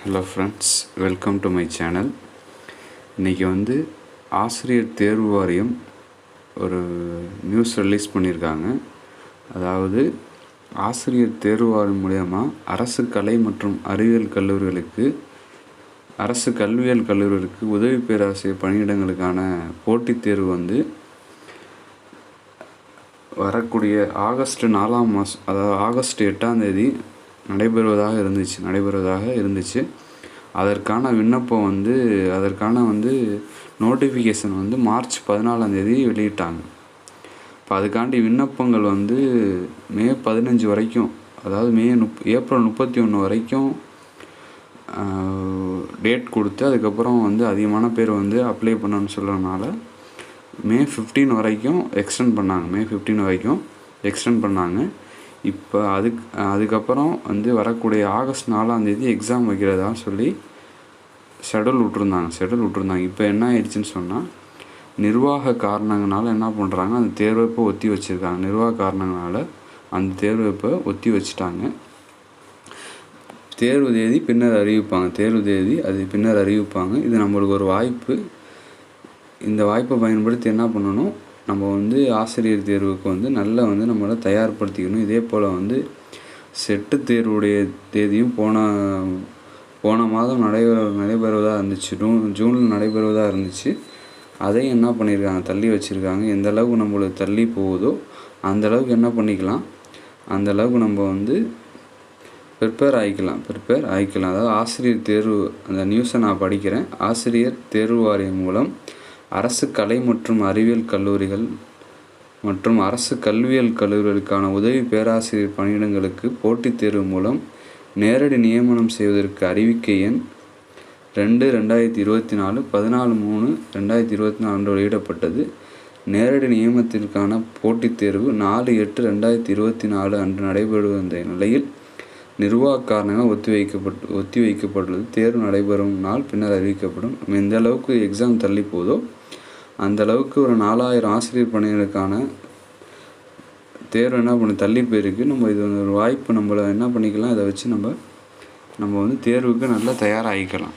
Hello friends, welcome to my channel. இன்றைக்கி ஆசிரியர் தேர்வு வாரியம் ஒரு நியூஸ் ரிலீஸ் பண்ணியிருக்காங்க. அதாவது ஆசிரியர் தேர்வு வாரியம் மூலயமா அரசு கலை மற்றும் அறிவியல் கல்லூரிகளுக்கு அரசு கல்வியியல் கல்லூரிகளுக்கு உதவி பேராசிரியர் பணியிடங்களுக்கான போட்டித் தேர்வு வரக்கூடிய ஆகஸ்ட் 4ஆம் மாதம், அதாவது ஆகஸ்ட் 8ஆம் தேதி நடைபெறுவதாக இருந்துச்சு. அதற்கான விண்ணப்பம் அதற்கான நோட்டிஃபிகேஷன் மார்ச் 14ஆம் தேதி வெளியிட்டாங்க. இப்போ அதுக்காண்டி விண்ணப்பங்கள் மே 15 வரைக்கும், அதாவது ஏப்ரல் 31 வரைக்கும் டேட் கொடுத்து, அதுக்கப்புறம் அதிகமான பேர் அப்ளை பண்ணணும்னு சொல்கிறதுனால மே 15 வரைக்கும் எக்ஸ்டெண்ட் பண்ணாங்க. இப்போ அதுக்கப்புறம் வரக்கூடிய ஆகஸ்ட் 4ஆம் தேதி எக்ஸாம் வைக்கிறதா சொல்லி ஷெடியூல் விட்டுருந்தாங்க. இப்போ என்ன ஆயிடுச்சுன்னு சொன்னால், நிர்வாக காரணங்களால் என்ன பண்ணுறாங்க, அந்த தேர்வை இப்போ ஒத்தி வச்சுருக்காங்க. வச்சுட்டாங்க. தேர்வு தேதி பின்னர் அறிவிப்பாங்க. இது நம்மளுக்கு ஒரு வாய்ப்பு. இந்த வாய்ப்பை பயன்படுத்தி என்ன பண்ணணும், நம்ம ஆசிரியர் தேர்வுக்கு நல்லா நம்மளை தயார்படுத்திக்கணும். இதே போல் செட்டு தேர்வுடைய தேதியும் போன மாதம் நடைபெறுவதாக இருந்துச்சு. ஜூனில் நடைபெறுவதாக இருந்துச்சு. அதையும் என்ன பண்ணியிருக்காங்க, தள்ளி வச்சுருக்காங்க. எந்த அளவுக்கு நம்மளுக்கு தள்ளி போகுதோ அந்தளவுக்கு என்ன பண்ணிக்கலாம், அந்தளவுக்கு நம்ம ப்ரிப்பேர் ஆகிக்கலாம். அதாவது ஆசிரியர் தேர்வு, அந்த நியூஸை நான் படிக்கிறேன். ஆசிரியர் தேர்வு வாரியம் மூலம் அரசு கலை மற்றும் அறிவியல் கல்லூரிகள் மற்றும் அரசு கல்வியியல் கல்லூரிகளுக்கான உதவி பேராசிரியர் பணியிடங்களுக்கு போட்டித் தேர்வு மூலம் நேரடி நியமனம் செய்வதற்கு அறிவிக்கை எண் 2/2024 14/3/2024 வெளியிடப்பட்டது. நேரடி நியமனத்திற்கான போட்டித் தேர்வு 4/8/2024 அன்று நடைபெறுவந்த நிலையில் நிர்வாக காரணங்கள் ஒத்தி வைக்கப்பட்டுள்ளது. தேர்வு நடைபெறும் நாள் பின்னர் அறிவிக்கப்படும். நம்ம எந்த அளவுக்கு எக்ஸாம் தள்ளி போதோ அந்த அளவுக்கு ஒரு 4000 ஆசிரியர் பணிகளுக்கான தேர்வு தள்ளி போயிருக்கு. நம்ம இது ஒரு வாய்ப்பு, நம்மளை என்ன பண்ணிக்கலாம், இதை வச்சு நம்ம தேர்வுக்கு நல்லா தயாராகிக்கலாம்.